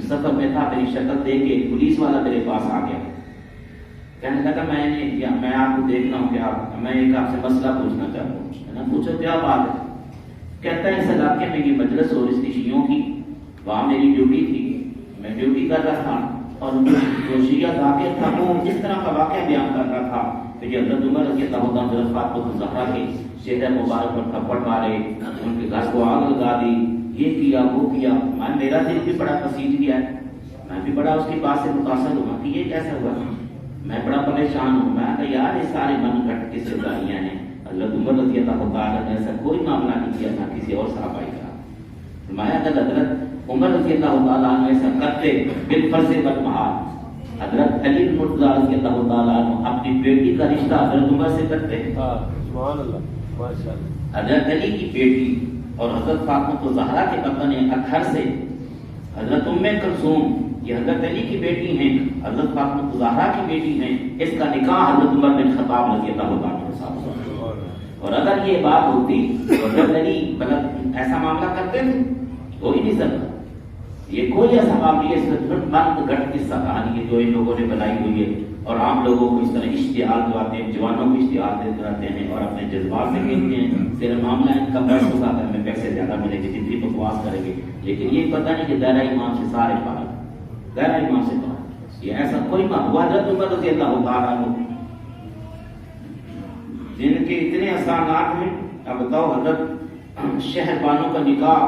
سفر میں تھا، میری شکل دیکھ کے پولیس والا میرے پاس آ گیا، کہنے لگا میں آپ کو دیکھنا ہوں کہ میں ایک آپ سے مسئلہ پوچھنا چاہتا ہوں۔ میں نے پوچھا کیا بات ہے؟ کہتا ہے اس علاقے میں یہ مجلس ہو رہی تھی شیعوں کی، وہاں میری ڈیوٹی تھی، میں ڈیوٹی کر رہا تھا اور جو شیعہ ذاکر تھا وہ اس طرح کا واقعہ بیان کر رہا تھا کہ یہ حضرت عمر رضی اللہ عنہ حضرت فاطمہ الزہرا کے چہرے مبارک پر تھپڑ مارے، ان کے گھر کو آگ لگا دی، یہ کیا وہ کیا۔ میرا دل بھی بڑا پسیج گیا ہے، میں بھی بڑا اس کی بات سے متاثر ہوا کہ یہ کیسا ہوا، میں بڑا پریشان ہوں۔ میں کہا یار یہ سارے من گھٹ کی سرداریاں ہیں، حضرت عمر رضی اللہ تعالیٰ نے ایسا کوئی معاملہ نہیں کیا تھا کسی اور صحابہ کا۔ فرمایا کہ حضرت عمر رضی اللہ تعالیٰ عنہ ایسا کرتے بالفرض والمحال، حضرت علی بن مرتضیٰ رضی اللہ تعالیٰ عنہ اپنی بیٹی کا رشتہ حضرت عمر سے کرتے، سبحان اللہ، ماشاءاللہ۔ حضرت علی کی بیٹی اور حضرت فاطمہ الزہرا کے وطن اطہر سے حضرت ام کلثوم یہ حضرت علی کی بیٹی ہیں، حضرت فاطمہ الزہرا کی بیٹی ہیں، اس کا نکاح حضرت عمر بن خطاب رضی اللہ عنہ کے ساتھ ہوا۔ اور اگر یہ بات ہوتی تو حضرت علی مطلب ایسا معاملہ کرتے تھے؟ ہو ہی نہیں سکتا۔ یہ کوئی ایسا معاملہ بند گھٹ قصہ کہانی ہے جو ان لوگوں نے بنائی ہوئی ہے، اور عام لوگوں کو اس طرح اشتہار دلاتے ہیں، جوانوں کو اشتہار دیتے رہتے ہیں اور اپنے جذبات سے کہتے ہیں تیرا معاملہ ان کا پیسہ ہوگا، ہمیں پیسے زیادہ ملیں گے، جتنی بکواس کریں گے، لیکن یہ پتہ نہیں کہ دائرہ ایمان سے سارے پار، دائرہ ایمان سے پار، یہ ایسا کوئی معاملہ۔ حضرت عمر رضی اللہ تعالیٰ عنہ جن کے اتنے احسانات ہیں، اب بتاؤ حضرت شہر بانو کا نکاح،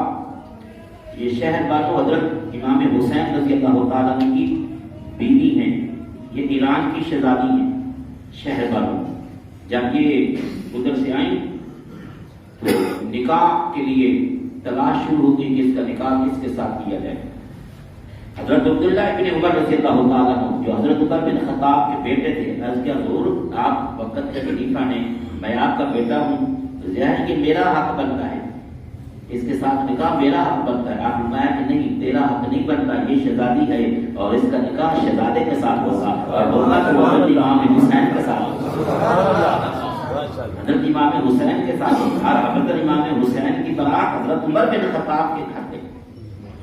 یہ شہر بانو حضرت امام حسین رضی اللہ تعالیٰ عنہ کی بیوی ہیں، یہ ایران کی شہزادی ہیں شہر بانو۔ جب یہ ادھر سے آئیں تو نکاح کے لیے تلاش شروع ہوتی ہے کہ اس کا نکاح کس کے ساتھ کیا جائے۔ حضرت عبداللہ ابن عمر رضی اللہ تعالیٰ عنہ جو حضرت عمر بن خطاب کے بیٹے تھے، عرض کیا حضور آپ وقت کے خلیفہ نے، میں آپ کا بیٹا ہوں، ظاہر کہ میرا حق بنتا ہے، اس کے ساتھ نکاح میرا حق بنتا ہے۔ آپ فرمایا کہ نہیں تیرا حق نہیں بنتا، یہ شہزادی ہے اور اس کا نکاح شہزادے کے ساتھ ہوگا اور ہوگا تو حضرت امام حسین کے ساتھ ہوگا، حضرت امام حسین کے ساتھ ہوگا۔ اور حضرت امام حسین کی برات حضرت عمر بن خطاب کے گھر گئی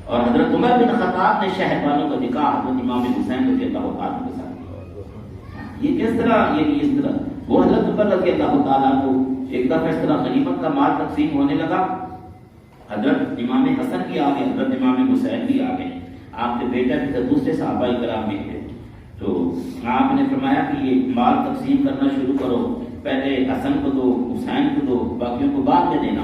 اور حضرت عمر بن خطاب نے شہر والوں کا نکاح حضرت امام حسین رضی اللہ تعالیٰ کے ساتھ کیا۔ یہ کس طرح، یہ اس طرح وہ حضرت عمر رضی اللہ تعالیٰ کو ایک دفعہ اس طرح غنیمت کا مال تقسیم ہونے لگا، حضرت امام حسن بھی آ گئے، حضرت امام حسین بھی آ گئے، آپ کے بیٹا بھی تھے، دوسرے صحابہ کرام بھی تھے، تو آپ نے فرمایا کہ یہ مال تقسیم کرنا شروع کرو، پہلے حسن کو دو، حسین کو دو، باقیوں کو بعد میں دینا۔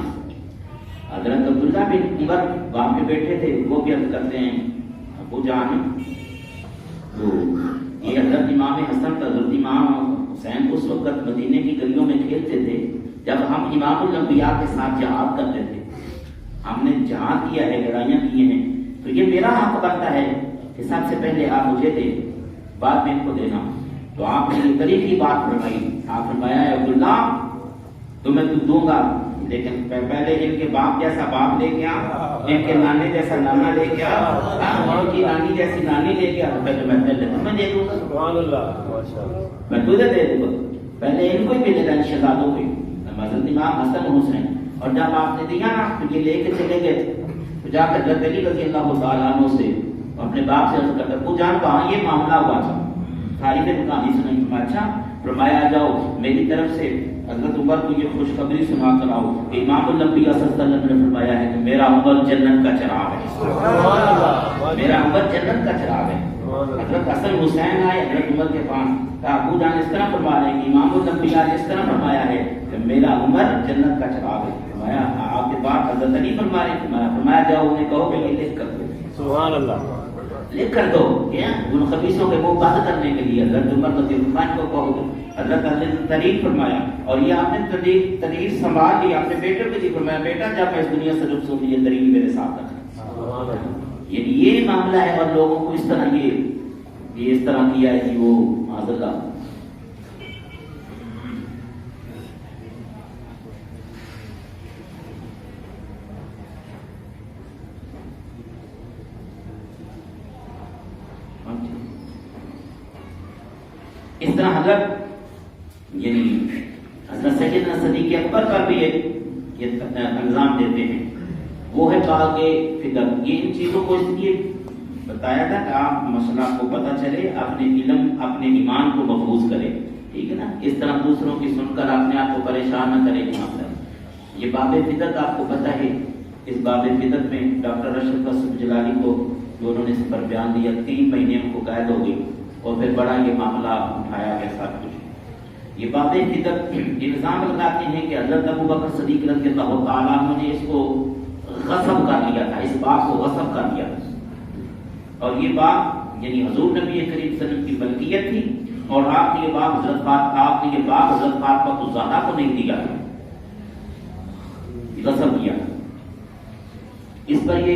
حضرت عبداللہ بن عمر باپ کے بیٹے تھے، وہ بھی عرض کرتے ہیں ابو جان، تو یہ حضرت امام حسن کا حضرت امام حسین اس وقت مدینے کی گلیوں میں کھیلتے تھے جب ہم امام الانبیاء کے ساتھ جہاد کرتے تھے، ہم نے جہاد کیا ہے، لڑائیاں کی ہیں، تو یہ میرا حق بنتا ہے کہ سب سے پہلے آپ مجھے دیں، بعد میں ان کو دینا۔ تو آپ نے یہ طریقے کی بات فرمائی، آپ فرمایا ہے عبداللہ تمہیں تو دوں گا، لیکن پہلے ان کے باپ جیسا باپ لے کے آ، ان کے نانے جیسا نانا لے کے آ، ان کی نانی جیسی نانی لے کے آ، تو پہلے میں تمہیں دے دوں گا، سبحان اللہ، ماشاءاللہ، میں تجھے دے دوں گا، پہلے ان کو ہی ملے گا شہزادوں کو، حضرت امام حسن حسین۔ اور جب آپ نے دیا نا تو یہ لے کے چلے گئے، تو جا کر حضرت علی رضی اللہ تعالیٰ عنہ سے اپنے باپ سے عرض کرتا وہ جان کہاں یہ معاملہ ہوا تھا، ساری دن کہانی سنائی۔ اچھا فرمایا جاؤ میری طرف سے حضرت عمر کو یہ خوشخبری سنا کر آؤ کہ امام الانبیاء صلی اللہ علیہ وسلم نے فرمایا ہے کہ میرا عمر جنت کا چراغ ہے، میرا عمر جنت کا چراغ ہے۔ حضرت حسن حسین آئے حضرت عمر کے پاس، کہا ابو جان اس طرح فرما رہے ہیں کہ امام الانبیاء نے اس طرح فرمایا ہے کہ میرا عمر جنت کا چراغ ہے۔ فرمایا آپ کے پاس حضرت علی فرما رہے ہیں، فرمایا جاؤ انہیں کہو کہ یہ لکھ کر دو، سبحان اللہ، لکھ کر دو، کیا ان خبیثوں کے منہ بند کرنے کے لیے حضرت عمر رضی اللہ عنہ کو کہو گے۔ حضرت علی نے تحریر فرمایا اور یہ آپ نے تحریر سنبھال لی، آپ نے بیٹے کو بھی فرمایا بیٹا جب میں اس دنیا سے رخصت ہوئی یہ تحریر میرے ساتھ رکھنا۔ یعنی یہ معاملہ ہے اور لوگوں کو اس طرح یہ اس طرح کیا ہے کہ وہ معذرت اس طرح حضرت یعنی حضرت سیدنا صدیق اکبر پر بھی یہ الزام دیتے ہیں، وہ ہے باغ فکر۔ یہ ان چیزوں کو اس لیے بتایا تھا کہ آپ مسئلہ کو پتہ چلے، اپنے علم اپنے ایمان کو محفوظ کرے، ٹھیک ہے نا، اس طرح دوسروں کی سن کر اپنے آپ کو پریشان نہ کرے۔ یہ باب بدعت آپ کو پتہ ہے، اس باب بدعت میں ڈاکٹر اشرف اسد جلالی کو جو انہوں نے اس پر بیان دیا 3 مہینے ان کو قید ہو گئی، اور پھر بڑا یہ معاملہ اٹھایا گیا سب کچھ۔ یہ باب بدعت الزام لگاتے ہیں کہ حضرت ابو بکر صدیق رضی اللہ تعالیٰ عنہ نے اس کو غصب کر لیا تھا، اس بات کو غصب کر لیا تھا، اور یہ بات یعنی حضور نبی کریم صلی اللہ علیہ وسلم کی ملکیت تھی، اور آپ نے یہ بات حضرت فاطمہ الزہرا کو نہیں دیا تھا، غصب کیا۔ اس پر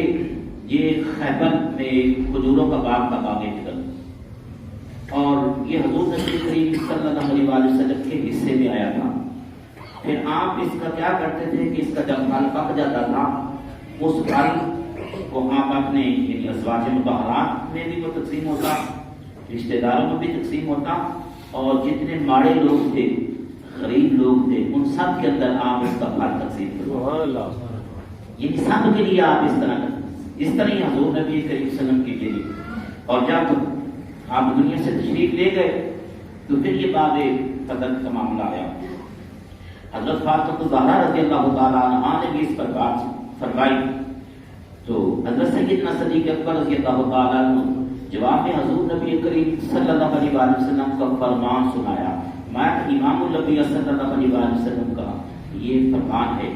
یہ خیبر میں کھجوروں کا باغ تھا، باغ بدعت، اور یہ حضور نبی کریم صلی اللہ علیہ وسلم کے حصے میں آیا تھا۔ پھر آپ اس کا کیا کرتے تھے کہ اس کا جب پھل پک جاتا تھا، اس پھل کو آپ اپنے یعنی ازواج مطہرات میں بھی وہ تقسیم ہوتا، رشتہ داروں میں بھی تقسیم ہوتا، اور جتنے ماڑے لوگ تھے، غریب لوگ تھے، ان سب کے اندر آپ اس کا پھل تقسیم کرتے، یعنی سب کے لیے آپ اس طرح کرتے، اس طرح ہی حضور نبی کریم صلی اللہ علیہ وسلم کے لیے۔ اور جب آپ دنیا سے تشریف لے گئے تو پھر یہ باب بدعت کا معاملہ آیا۔ حضرت فاطمہ الزہرا رضی اللہ تعالیٰ عنہا نے بھی اس پر بات فرمائی، تو حضرت سیدنا صدیق اکبر رضی اللہ تعالیٰ عنہ جواب میں حضور نبی کریم صلی اللہ علیہ وسلم کا فرمان سنایا۔ میں امام الانبیاء صلی اللہ علیہ وسلم کا یہ فرمان ہے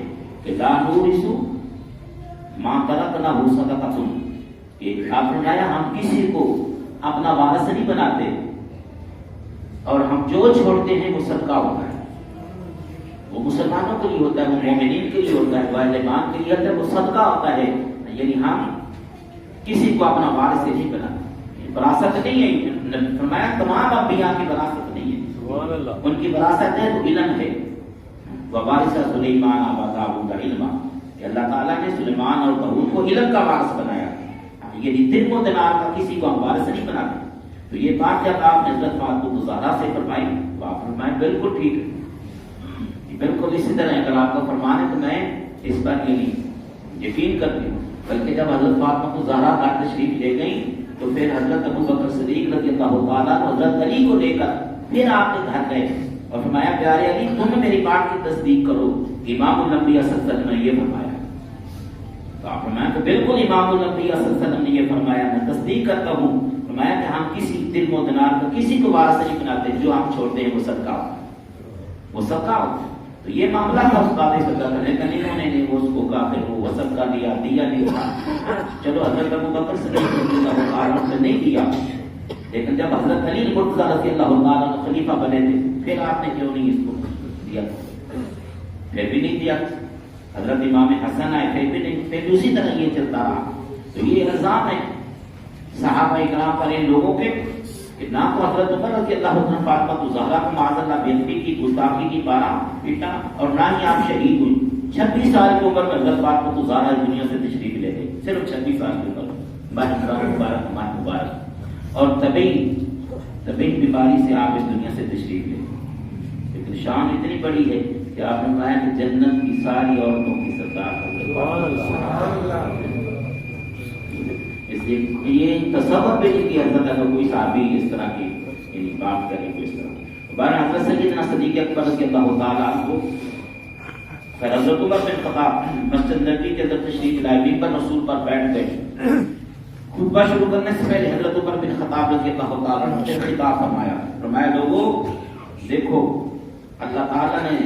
کہ لا نورث ما ترکنا صدقۃ، کہ آپ نے فرمایا ہم کسی کو اپنا وارث نہیں بناتے، اور ہم جو چھوڑتے ہیں وہ صدقہ ہوتا ہے، وہ مسلمانوں کے لیے ہوتا ہے، وہ مومنین کے لیے ہوتا ہے، وہ اہل ایمان کے لیے ہوتا ہے، وہ صدقہ ہوتا ہے، یعنی ہم کسی کو اپنا وارث نہیں بناتے۔ وراثت نہیں ہے، فرمایا تمام انبیاء کی وراثت نہیں ہے، ان کی وراثت ہے تو علم ہے۔ ووارث سلیمان و داؤد علما، کہ اللہ تعالیٰ نے سلیمان اور داؤد کو علم کا وارث بنایا، یعنی درہم و دینار کا کسی کو ہم وارث نہیں بناتے۔ تو یہ بات جب آپ نے حضرت فاطمہ الزہرا سے فرمائی تو آپ فرمائیں بالکل ٹھیک ہے، بالکل اسی طرح اگر آپ کا فرمان ہے تو میں اس پر یقین کرتی ہوں۔ بلکہ جب حضرت فاطمہ الزہرا کا تشریف لے گئی تو پھر حضرت ابو بکر صدیق رضی اللہ تعالیٰ حضرت علی کو لے کر پھر آپ نے گھر گئے اور فرمایا پیارے علی تم میری بات کی تصدیق کرو، امام الانبیاء صلی اللہ علیہ وسلم نے یہ فرمایا۔ تو آپ فرمایا کہ بالکل امام الانبیاء صلی اللہ علیہ وسلم نے یہ فرمایا، میں تصدیق کرتا ہوں۔ فرمایا کہ ہم کسی درہم و دینار کا کسی کو وارث نہیں بناتے، جو ہم چھوڑتے ہیں وہ صدقہ ہوتا ہے، وہ صدقہ ہوتا ہے۔ تو یہ معاملہ تھا اس بات سے صدقہ کرنے کا، انہوں نے وہ اس کو کہا پھر وہ صدقہ دیا نہیں تھا۔ چلو حضرت ابو بکر صدیق رضی اللہ تعالیٰ عنہ نے نہیں دیا، لیکن جب حضرت علی مرتضیٰ رضی اللہ تعالیٰ عنہ خلیفہ بنے تھے پھر آپ نے کیوں نہیں اس کو دیا؟ پھر بھی نہیں دیا۔ حضرت امام حسن آئے پھر بھی نہیں، پھر بھی اسی طرح یہ چلتا رہا۔ تو یہ الزام ہے صحابہ کرام پر ان لوگوں کے کہ نہ تو حضرت عمر رضی اللہ عنہ فاطمہ الزہرا کو معاذ اللہ بےعزتی کی، گستاخی کی، مارا پیٹا، اور نہ ہی آپ شہید ہوئی۔ 26 سال کی عمر میں حضرت فاطمہ الزہرا دنیا سے تشریف لے گئی، صرف 26 سال کی عمر، مبارک مبارک، اور طبی بیماری سے آپ اس دنیا سے تشریف لے گئے۔ لیکن شان اتنی بڑی ہے کہ آپ نے کہا کہ جنت کی ساری عورتوں کی سردار اس لیے یہ تصور بھی نہیں کہ حضرت اگر کوئی صحابی اس طرح کی یعنی بات کرے کوئی اس طرح۔ بہر حضرت سیدنا صدیق اکبر رضی اللہ تعالیٰ عنہ پھر حضرت عمر بن خطاب مسجد نبوی کے اندر تشریف لائے، ممبر رسول پر بیٹھ گئے۔ خطبہ شروع کرنے سے پہلے حضرت عمر بن خطاب رضی اللہ تعالیٰ عنہ نے خطاب فرمایا لوگوں دیکھو اللہ تعالیٰ نے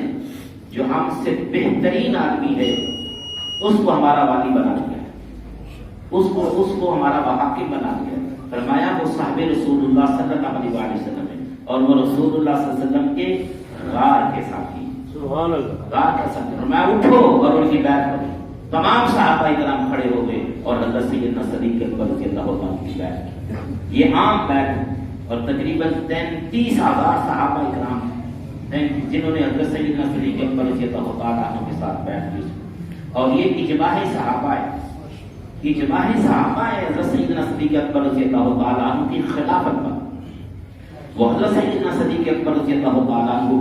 جو ہم سے بہترین آدمی ہے اس کو ہمارا والی بنا دیا، اس کو ہمارا حاکم بنا دیا۔ فرمایا وہ صاحب رسول اللہ صلی اللہ علیہ وسلم ہے، اور وہ رسول اللہ صلی اللہ علیہ وسلم کے غار کے ساتھی، سبحان اللہ، غار کے ساتھی۔ فرمایا اٹھو اور ان کی بیعت کرو۔ تمام صحابہ کرام کھڑے ہو گئے اور حضرت سیدنا صدیق اکبر رضی اللہ عنہ کی بیعت کی۔ یہ عام بیعت، اور تقریباً 33,000 صحابہ کرام جنہوں نے حضرت سیدنا صدیق اکبر رضی اللہ تعالیٰ عنہ کے ساتھ بیعت کی، اور یہ اجماع صحابہ ہے، اجماع صحابہ ہے حضرت سیدنا صدیق اکبر رضی اللہ تعالیٰ عنہ کی خلافت پر۔ وہ حضرت سیدنا صدیق اکبر رضی اللہ تعالیٰ عنہ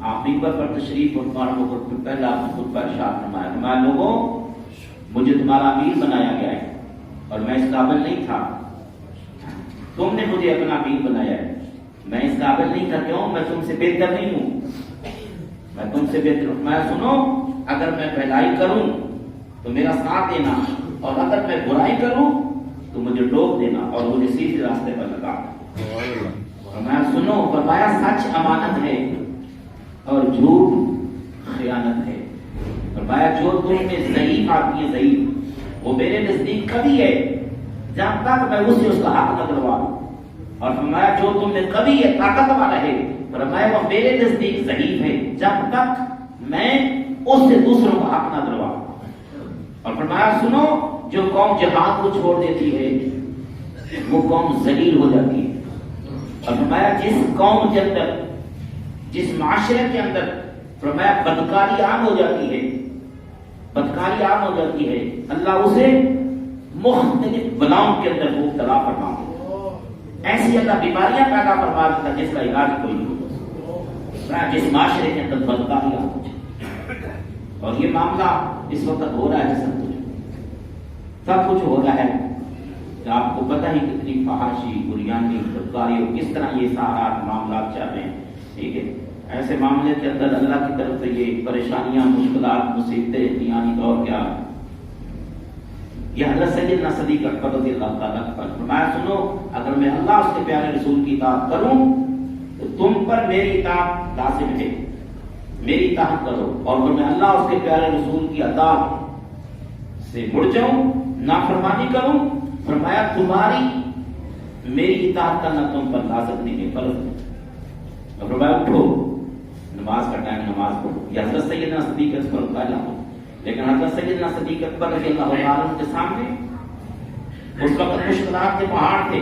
آپ ممبر پر تشریف فرما پہلا خطبہ ارشاد فرمایا لوگوں مجھے تمہارا امیر بنایا گیا ہے، اور میں اس قابل نہیں تھا تم نے مجھے اپنا امیر بنایا ہے، میں اس قابل نہیں تھا، کیوں؟ میں تم سے بہتر نہیں ہوں، میں تم سے بہتر ہوں۔ میں سنو، اگر میں بھلائی کروں تو میرا ساتھ دینا، اور اگر میں برائی کروں تو مجھے ٹوک دینا اور مجھے سیدھے راستے پر لگا۔ اور میں سنو، فرمایا سچ امانت ہے اور جھوٹ خیانت ہے۔ فرمایا جو تم میں ضعیف آدمی ہے، ضعیف، وہ میرے نزدیک قوی ہے جب تک میں اسے اس کا حق نہ دلوا دوں، اور فرمایا جو تم میں قوی ہے، طاقت والا ہے، فرمایا وہ میرے نزدیک ضعیف ہے جب تک میں اس سے دوسروں کا حق نہ دلوا دوں۔ اور فرمایا سنو، جو قوم جہاد کو چھوڑ دیتی ہے وہ قوم ذلیل ہو جاتی ہے۔ اور فرمایا جس قوم کے اندر، جس معاشرے کے اندر فرمایا بدکاری عام ہو جاتی ہے، بدکاری عام ہو جاتی ہے، اللہ اسے مختلف بلاؤں کے اندر مبتلا فرما دیتا، ایسی اللہ بیماریاں پیدا فرما دیتا جس کا علاج کوئی نہیں ہوتا، جس معاشرے کے اندر بدکاری عام ہو جاتی۔ اور یہ معاملہ اس وقت ہو رہا ہے، سب کچھ ہو رہا ہے کہ آپ کو پتہ ہی کتنی فحاشی، بریانی، بدکاری اور کس طرح یہ سارا معاملات چل رہے ہیں، ٹھیک ہے۔ ایسے معاملے کے اندر اللہ کی طرف سے یہ پریشانیاں، مشکلات، مصیبتیں یعنی اور کیا، یہ حضرت سیدنا صدیق اکبر رضی اللہ تعالیٰ عنہ فرمایا سنو، اگر میں اللہ اس کے پیارے رسول کی اطاعت کروں تو تم پر میری اطاعت لازم ہے، میری اطاعت کرو، اور اگر میں اللہ اس کے پیارے رسول کی اطاعت سے مڑ جاؤں، نافرمانی کروں، فرمایا تمہاری میری اطاعت کرنا تم پر لازم نہیں ہے، فرض ہے۔ اور فرمایا اٹھو، نماز کا ٹائم، نماز پڑھو۔ یہ حضرت سیدنا صدیق اکبر رضی اللہ عنہ، لیکن حضرت سیدنا صدیق اکبر رضی اللہ عنہ کے سامنے اس وقت مشکلات کے پہاڑ تھے،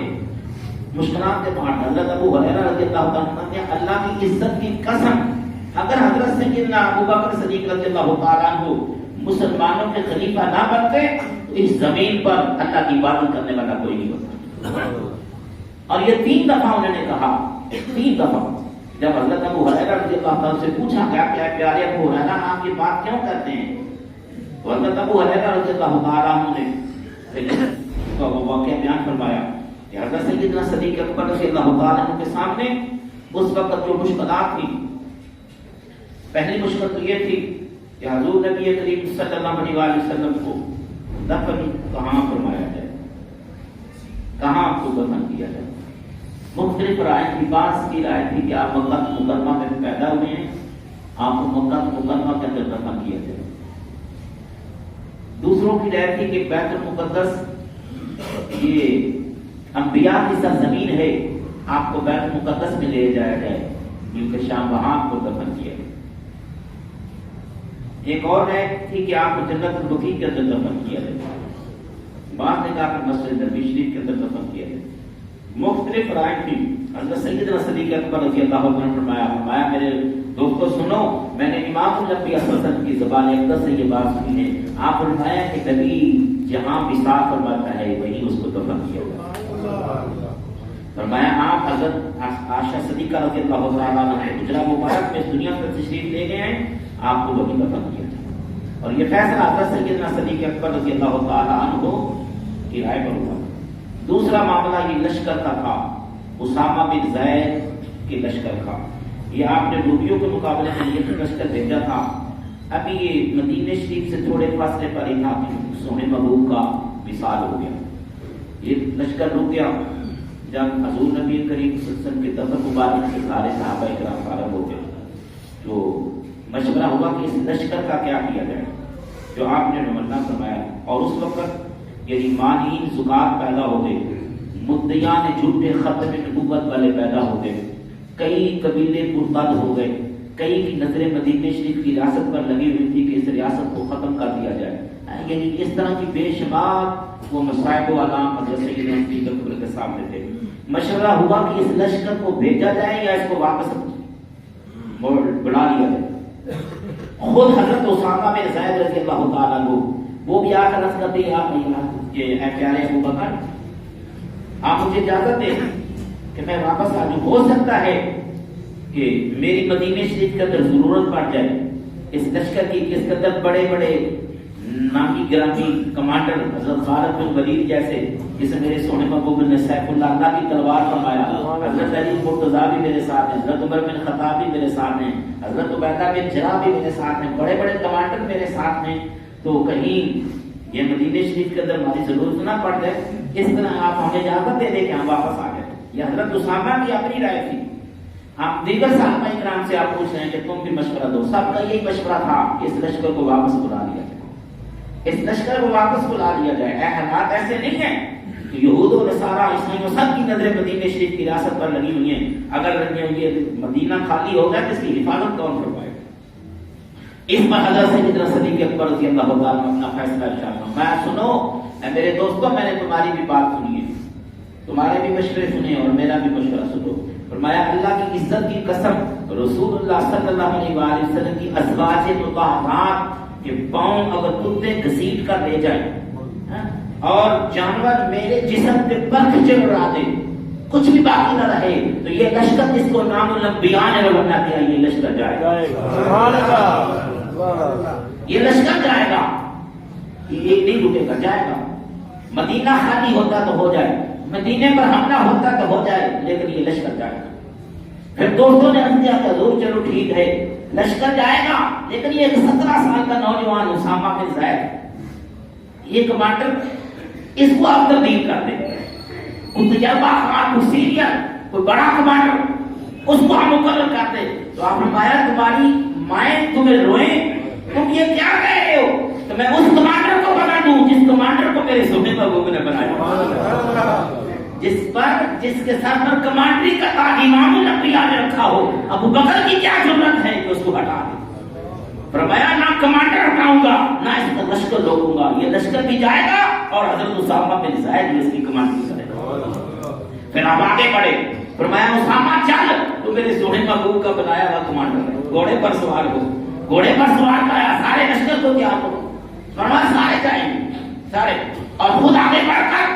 مشکلات کے پہاڑ۔ حضرت ابو ہریرہ رضی اللہ عنہ نے اللہ کی عزت کی قسم، اگر حضرت سیدنا ابو بکر صدیق رضی اللہ عنہ مسلمانوں کے خلیفہ نہ بنتے تو اس زمین پر اللہ کی عبادت کرنے والا کوئی نہیں ہوتا۔ اور یہ 3 دفعہ انہوں نے کہا، 3 دفعہ جب حضرت ابو ہریرہ رضی اللہ عنہ سے پوچھا گیا کہ پیارے ابو ہریرہ آپ یہ بات کیوں کرتے ہیں، تو حضرت ابو ہریرہ رضی اللہ عنہ نے تو وہ واقعہ بیان فرمایا کہ حضرت سیدنا صدیق اکبر رضی اللہ عنہ کے سامنے اس وقت جو مشکلات تھی، پہلی مشکل تو یہ تھی کہ حضور نبی کریم صلی اللہ علیہ وسلم کو دفن کہاں فرمایا جائے، کہاں آپ کو دفن کیا جائے۔ مختلف رائے کی، بعض کی رائے تھی کہ آپ مکہ مکرمہ میں پیدا ہوئے ہیں، آپ کو مکہ مکرمہ کے اندر دفن کیا جائے۔ دوسروں کی رائے تھی کہ بیت المقدس یہ انبیاء کی سرزمین ہے، آپ کو بیت المقدس میں لے جایا جائے کیونکہ شام وہاں آپ کو دفن کیا جائے۔ ایک اور رائے تھی کہ آپ کو جنت البقیع کے اندر دفن کیا جائے، بعض نے کہا کہ مسجد نبوی شریف کے اندر دفن کیا جائے۔ مختلف رائے تھی۔ حضرت سیدنا صدیق اکبر رضی اللہ عنہ نے فرمایا میرے دوستو سنو، میں نے امام الانبیاء صلی اللہ علیہ وسلم کی زبان اقدس سے یہ بات سنی ہے، آپ فرمایا کہ کبھی جہاں وصال فرماتا ہے وہیں اس کو دفن کیا جائے۔ فرمایا آپ حضرت عائشہ صدیقہ رضی اللہ عنہ نے حجرہ مبارک میں دنیا پر تشریف لے گئے ہیں، آپ کو وہیں دفن کیا جائے۔ اور یہ فیصلہ حضرت سیدنا صدیق اکبر رضی اللہ تعالیٰ عنہ کی رائے پر ہوا۔ دوسرا معاملہ یہ لشکر کا تھا، اسامہ بن زید کے لشکر کا، یہ آپ نے روبیوں کے مقابلے میں یہ لشکر بھیجا تھا، ابھی یہ مدینہ شریف سے تھوڑے فاصلے پر ہی تھا کہ سونے محبوب کا وصال ہو گیا، یہ لشکر رک گیا۔ جب حضور نبی کریم صلی اللہ علیہ وسلم کے دفن مبارک سے سارے صحابہ کرام فارغ ہو گئے تو مشورہ ہوا کہ اس لشکر کا کیا کیا جائے، جو آپ نے نمائندہ فرمایا۔ اور اس وقت یعنی مانعین زکات پیدا ہو گئے، مدعیان جھوٹے ختم نبوت والے پیدا ہو گئے، کئی قبیلے مرتد ہو گئے، کئی کی نظریں مدینہ شریف کی ریاست پر لگی ہوئی تھی کہ اس ریاست کو ختم کر دیا جائے، یعنی اس طرح کی بے شمار وہ مصائب و علام حضرت سیدنا صدیق اکبر کے سامنے تھے۔ مشورہ ہوا کہ اس لشکر کو بھیجا جائے یا اس کو واپس بلا لیا جائے۔ خود حضرت اسامہ بن زید رضی اللہ تعالیٰ عنہ وہ بھی آ کر عرض کرتے ہیں آپ اے پیارے ابو بکر آپ مجھے اجازت دیں کہ میں واپس آ جاؤں، ہو سکتا ہے کہ میری مدینہ شریف کے اندر ضرورت پڑ جائے، اس لشکر کی اس کے اندر بڑے بڑے نامی گرامی کمانڈر حضرت خالد بن ولید جیسے، جسے میرے سونے محبوب نے سیف اللہ کی تلوار فرمایا، حضرت علی مرتضیٰ بھی میرے ساتھ ہیں، حضرت عمر بن خطاب بھی میرے ساتھ ہیں، حضرت عبیدہ بن جراح بھی میرے ساتھ ہیں، بڑے بڑے کمانڈر میرے ساتھ ہیں، تو کہیں یہ مدینہ شریف کے اندر ہماری ضرورت نہ پڑ جائے، اس طرح آپ ہمیں اجازت دے دیں کہ ہم واپس آ گئے۔ یہ حضرت اسامہ کی اپنی رائے تھی۔ آپ دیگر صحابہ کرام سے آپ پوچھ رہے ہیں کہ تم بھی مشورہ دو، سب کا یہی مشورہ تھا کہ اس لشکر کو واپس بلا لیا جائے، اس لشکر کو واپس بلا لیا جائے۔ اے حالات ایسے نہیں ہیں کہ یہود و نصارہ عیسائیوں سب کی نظریں مدینہ شریف کی ریاست پر لگی ہوئی ہیں، اگر یہ مدینہ خالی ہوگا تو اس کی حفاظت کون کروائے گا؟ اس پر حضرت سیدنا صدیق اکبر رضی اللہ تعالیٰ عنہ اپنا فیصلہ ارشاد فرمایا، سنو اے میرے دوستوں، میں نے تمہاری بھی بات سنی ہے، تمہارے بھی مشورے سنے اور میرا بھی مشورہ سنو۔ فرمایا اللہ کی عزت کی قسم، رسول اللہ صلی اللہ علیہ وآلہ وسلم کی ازواج مطہرات کے پاؤں اگر کتے گھسیٹ کر لے جائیں اور جانور میرے جسم پہ پرکھ چڑھا دے، کچھ بھی باقی نہ رہے، تو یہ لشکر جس کو نام الانبیاء نے روانہ کیا، یہ لشکر جائے گا، یہ لشکر جائے گا، یہ ایک نہیں رکے گا، جائے گا۔ مدینہ خالی ہوتا تو ہو جائے، مدینے پر حملہ ہوتا تو ہو جائے، لیکن یہ لشکر جائے گا۔ پھر دوستوں نے عرض کیا کہ حضور چلو ٹھیک ہے، لشکر جائے گا، لیکن یہ 17 سال کا نوجوان اسامہ بن زید، یہ کمانڈر، اس کو آپ تبدیل کر دیں، کوئی تجربہ کار، کوئی سینئر، کوئی بڑا کمانڈر، اس کو ہم مقرر کر دیں۔ تو آپ نے فرمایا تمہاری مائیں تمہیں روئیں، تم یہ کیا کہہ رہے ہو؟ تو میں اس کمانڈر کو بنا دوں جس کمانڈر کو میرے سونے محبوب نے بنایا، جس کے سر پر کمانڈری کا تاج امام الانبیاء نے رکھا ہو۔ ابو بکر کی کیا ضرورت ہے کہ اس کو ہٹا دے؟ فرمایا نہ کمانڈر ہٹاؤں گا، نہ اس کا لشکر روکوں گا، یہ لشکر بھی جائے گا اور حضرت اسامہ بن زید بھی اس کی کمانڈری کرے گا۔ پھر آپ آگے بڑھے، فرمایا اسامہ چل، تو میرے سونے محبوب کا بنایا ہوا کمانڈر ہے، گھوڑے پر سوار ہو، گھوڑے پر سوار کرایا، سارے لشکر کو تیار کرو، فرمایا سارے جائیں گے، سارے، اور خود آگے بڑھ کر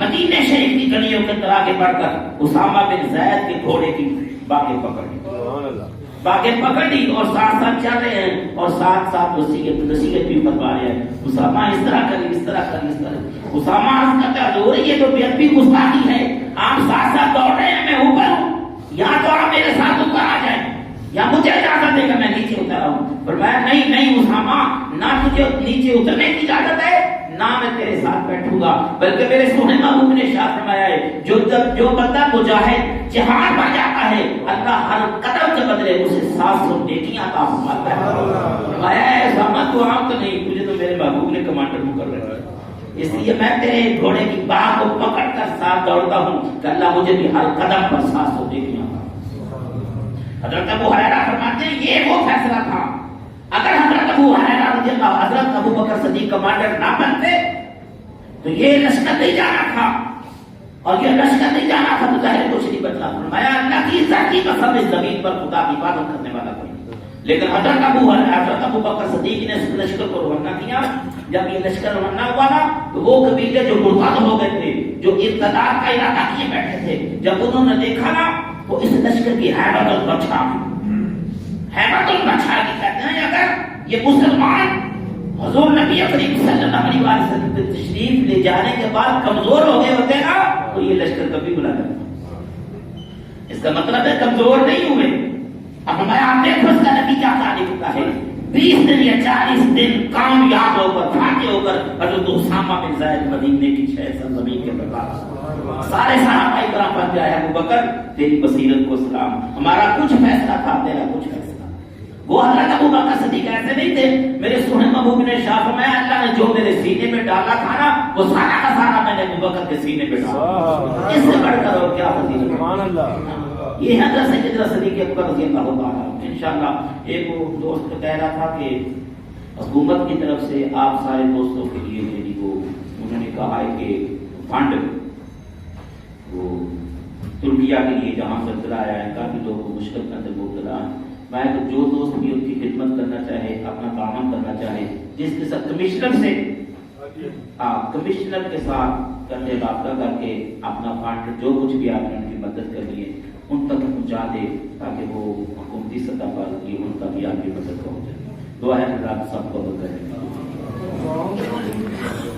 مدینہ شریف کی گلیوں کے اندر آگے بڑھ کر اسامہ بن زید کے گھوڑے کی باگیں پکڑ لی اور ساتھ ساتھ چل رہے ہیں اور ساتھ ساتھ نصیحت بھی فرما رہے ہیں، اسامہ اس طرح کری، اس طرح کری، اس طرح۔ اسامہ عرض کرتا ہے حضور یہ تو بے ادبی گستاخی ہے، آپ ساتھ ساتھ دوڑ رہے ہیں، میں اوپر ہوں، یا تو آپ میرے ساتھ اوپر آ جائیں یا مجھے اجازت دے کہ میں نیچے اتر آؤں۔ فرمایا نہیں نہیں اسامہ، نہ تجھے نیچے اترنے کی اجازت ہے، نہ میں تیرے ساتھ بیٹھوں گا، بلکہ میرے سونے محبوب نے ارشاد فرمایا ہے جو بندہ مجاہد جہاد پر جاتا ہے اللہ ہر قدم کے بدلے اسے 700 نیکیاں عطا فرماتا ہے۔ فرمایا ہے اسامہ تو عام تو نہیں، مجھے تو میرے محبوب نے کمانڈر مقرر کیا، اس لیے میں تیرے گھوڑے کی باہ کو پکڑ کر ساتھ دوڑتا ہوں کہ اللہ مجھے بھی ہر قدم پر 700 نیکیاں۔ حضرت ابو ہریرہ فرماتے ہیں یہ وہ فیصلہ تھا، اگر حضرت ابو ہریرہ رضی اللہ، حضرت ابو بکر صدیق کمانڈر نہ بنتے تو یہ لشکر نہیں جانا تھا، اور یہ لشکر نہیں جانا تھا تو ظاہر کچھ نہیں بچا۔ فرمایا اللہ کی عزت کی قسم اس زمین پر خدا کی عبادت کرنے والا کوئی، لیکن حضرت ابو بکر صدیق نے اس لشکر کو روانہ کیا۔ جب یہ لشکر روانہ ہوا نا تو وہ قبیلے جو مرتد ہو گئے تھے، جو اقتدار کا ارادہ کیے بیٹھے تھے، جب انہوں نے دیکھا نا تو اس لشکر کی ہیبت اور بچھا کی کہتے ہیں اگر یہ مسلمان حضور نبی کریم صلی اللہ علیہ وسلم کی تشریف لے جانے کے بعد کمزور ہو گئے ہوتے نا تو یہ لشکر کبھی بلا کرتا، اس کا مطلب ہے کمزور نہیں ہوئے۔ اب ہمارے آپ دیکھو اس کا نتیجہ کیا نکلتا ہے، 20 دن یا 40 دن کامیاب ہو کر بھاگے ہو کر حضرت اسامہ بن زید مدینے کی 6 سرزمین کے بعد سارے صحابہ کرام پر جائے ابو بکر تیری بصیرت کو سلام، ہمارا کچھ فیصلہ تھا تیرا کچھ فیصلہ۔ وہ حضرت ابو بکر صدیق ایسے نہیں تھے، میرے سونے محبوب نے ارشاد فرمایا اللہ نے جو میرے سینے میں ڈالا تھا نا وہ سارا کا سارا میں نے ابو بکر کے سینے میں ڈالا، اس سے بڑھ کر اور کیا فضیلت۔ سبحان اللہ۔ یہ حضرت سیدنا صدیق اکبر رضی اللہ تعالیٰ عنہ۔ انشاءاللہ ایک وہ دوست کہہ رہا تھا کہ حکومت کی طرف سے آپ سارے دوستوں کے لیے میری وہ انہوں نے کہا ہے کہ فنڈ وہ ترکیہ کے لیے جہاں زلزلہ آیا ہے کافی لوگ مشکل کے اندر مبتلا ہیں، میں تو جو دوست بھی ان کی خدمت کرنا چاہے، اپنا تعاون کرنا چاہے، جس کے ساتھ کمشنر کے ساتھ کرنے رابطہ کر کے اپنا فنڈ جو کچھ بھی آپ نے ان کی مدد کر لی ہے ان تک پہنچا دے تاکہ وہ حکومتی سطح پر یہ ان کا بھی آپ کی مدد پہنچ جائے۔ دعا ہے کہ آپ سب کو کریں۔ Wow.